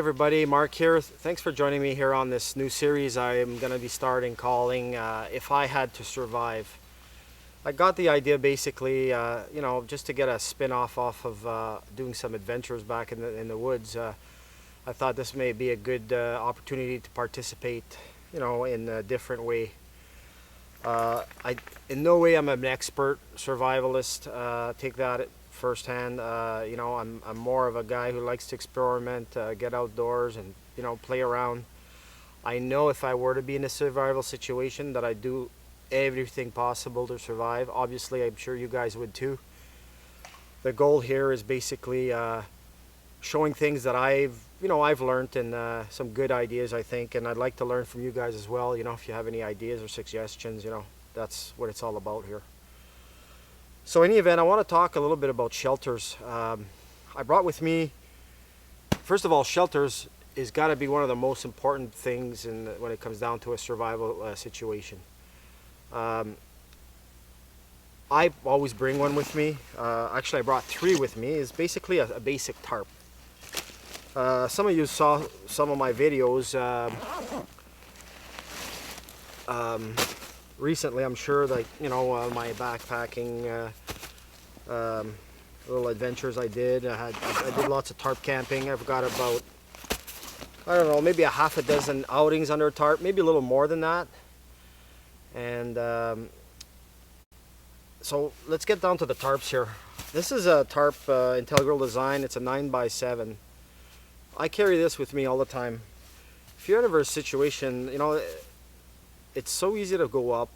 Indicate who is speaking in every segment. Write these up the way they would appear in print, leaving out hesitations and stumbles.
Speaker 1: everybody, Mark here. Thanks for joining me here on this new series I am going to be starting calling If I Had to Survive. I got the idea basically, just to get a spin-off of doing some adventures back in the woods. I thought this may be a good opportunity to participate, in a different way. In no way I'm an expert survivalist, take that firsthand. I'm more of a guy who likes to experiment, get outdoors and, play around. I know if I were to be in a survival situation that I'd do everything possible to survive. Obviously, I'm sure you guys would too. The goal here is basically showing things that I've learned and some good ideas, I think, and I'd like to learn from you guys as well. If you have any ideas or suggestions, that's what it's all about here. So in any event, I want to talk a little bit about shelters. I brought with me, first of all, shelters is got to be one of the most important things when it comes down to a survival situation. I always bring one with me. Actually, I brought 3 with me. It's basically a basic tarp. Some of you saw some of my videos recently, I'm sure, like, my backpacking little adventures I did. I did lots of tarp camping. I've got about, I don't know, maybe a half a dozen outings under a tarp, maybe a little more than that. And so let's get down to the tarps here. This is a tarp integral design. It's a 9x7. I carry this with me all the time. If you're ever in a situation, it's so easy to go up.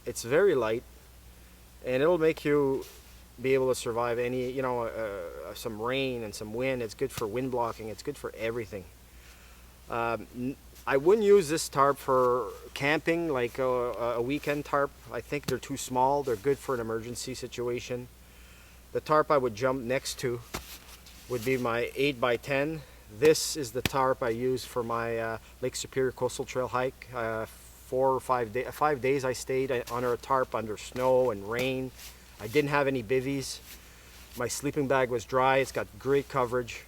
Speaker 1: It's very light, and it'll make you be able to survive any, some rain and some wind. It's good for wind blocking. It's good for everything. I wouldn't use this tarp for camping, like a weekend tarp. I think they're too small. They're good for an emergency situation. The tarp I would jump next to would be my 8x10. This is the tarp I use for my Lake Superior Coastal Trail hike. 5 days I stayed under a tarp under snow and rain. I didn't have any bivvies. My sleeping bag was dry. It's got great coverage.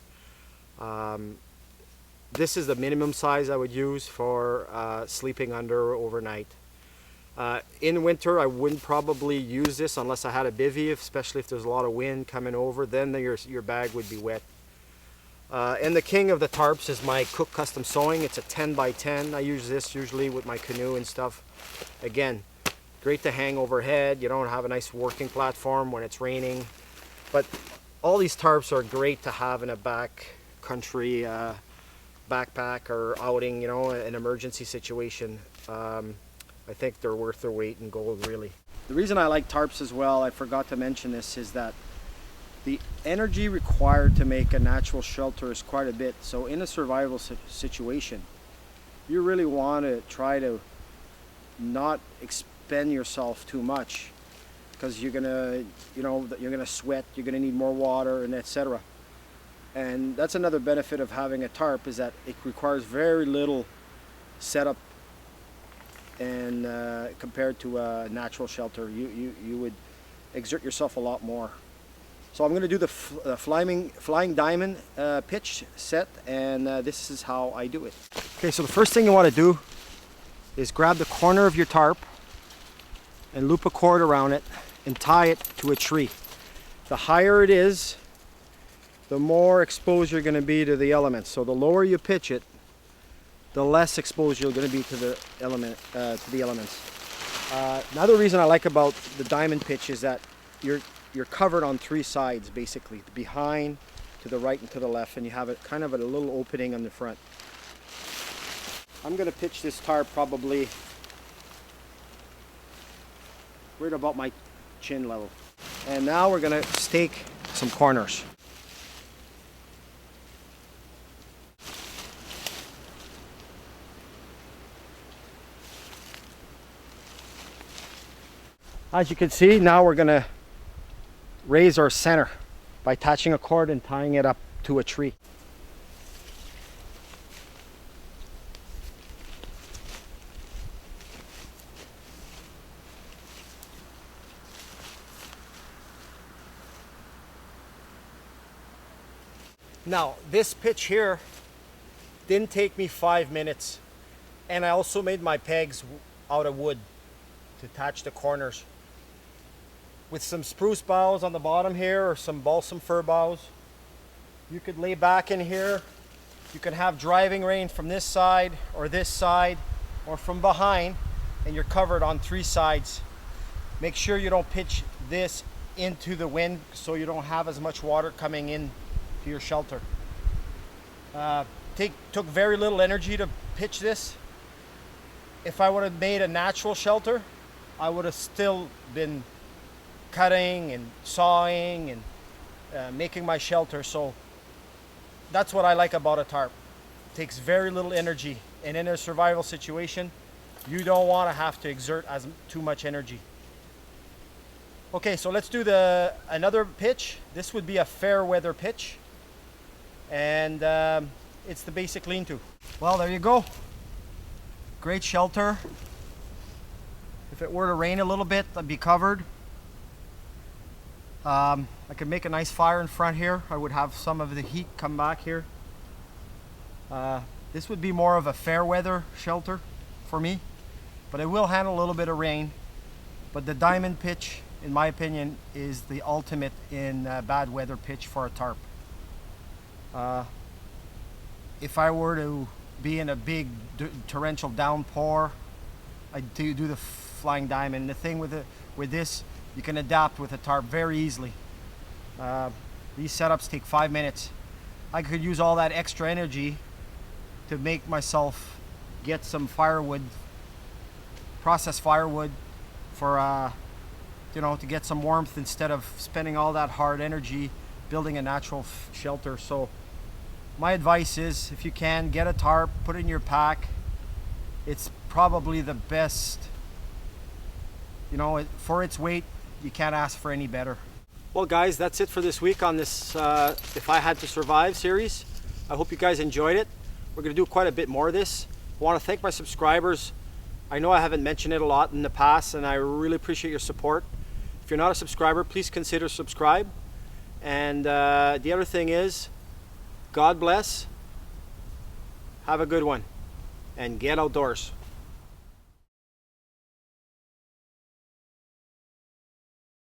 Speaker 1: This is the minimum size I would use for sleeping under overnight. In winter, I wouldn't probably use this unless I had a bivvy, especially if there's a lot of wind coming over. Then your bag would be wet. And the king of the tarps is my Cook Custom Sewing. It's a 10x10. I use this usually with my canoe and stuff. Again, great to hang overhead. You don't have a nice working platform when it's raining. But all these tarps are great to have in a backcountry backpack or outing, an emergency situation. I think they're worth their weight in gold, really. The reason I like tarps as well, I forgot to mention this, is that the energy required to make a natural shelter is quite a bit. So in a survival situation, you really want to try to not expend yourself too much, because you're gonna sweat, you're gonna need more water, and etc. And that's another benefit of having a tarp, is that it requires very little setup, and compared to a natural shelter, you would exert yourself a lot more. So I'm going to do the flying diamond pitch set, and this is how I do it. Okay, so the first thing you want to do is grab the corner of your tarp and loop a cord around it and tie it to a tree. The higher it is, the more exposed you're going to be to the elements. So the lower you pitch it, the less exposed you're going to be to the elements. Another reason I like about the diamond pitch is that you're covered on 3 sides, basically, behind, to the right, and to the left, and you have kind of a little opening on the front. I'm going to pitch this tarp probably right about my chin level. And now we're going to stake some corners. As you can see, now we're going to raise our center by attaching a cord and tying it up to a tree. Now, this pitch here Didn't take me 5 minutes. And I also made my pegs out of wood to attach the corners. With some spruce boughs on the bottom here, or some balsam fir boughs. You could lay back in here. You can have driving rain from this side, or this side, or from behind, and you're covered on 3 sides. Make sure you don't pitch this into the wind so you don't have as much water coming in to your shelter. Took very little energy to pitch this. If I would have made a natural shelter, I would have still been cutting and sawing and making my shelter. So that's what I like about a tarp. It takes very little energy, and in a survival situation, you don't want to have to exert too much energy. Okay, so let's do another pitch. This would be a fair weather pitch, and it's the basic lean-to. Well, there you go. Great shelter. If it were to rain a little bit, I'd be covered. I could make a nice fire in front here. I would have some of the heat come back here. This would be more of a fair weather shelter for me, but it will handle a little bit of rain. But the diamond pitch, in my opinion, is the ultimate in bad weather pitch for a tarp. If I were to be in a big torrential downpour, I'd do the flying diamond. The thing with this, you can adapt with a tarp very easily. These setups take 5 minutes. I could use all that extra energy to make myself get some firewood, processed firewood, for to get some warmth instead of spending all that hard energy building a natural shelter. So my advice is, if you can, get a tarp, put it in your pack. It's probably the best, for its weight, you can't ask for any better. Well guys, that's it for this week on this If I Had to Survive series. I hope you guys enjoyed it. We're going to do quite a bit more of this. I want to thank my subscribers. I know I haven't mentioned it a lot in the past, and I really appreciate your support. If you're not a subscriber, please consider subscribe. And the other thing is, God bless, have a good one, and get outdoors.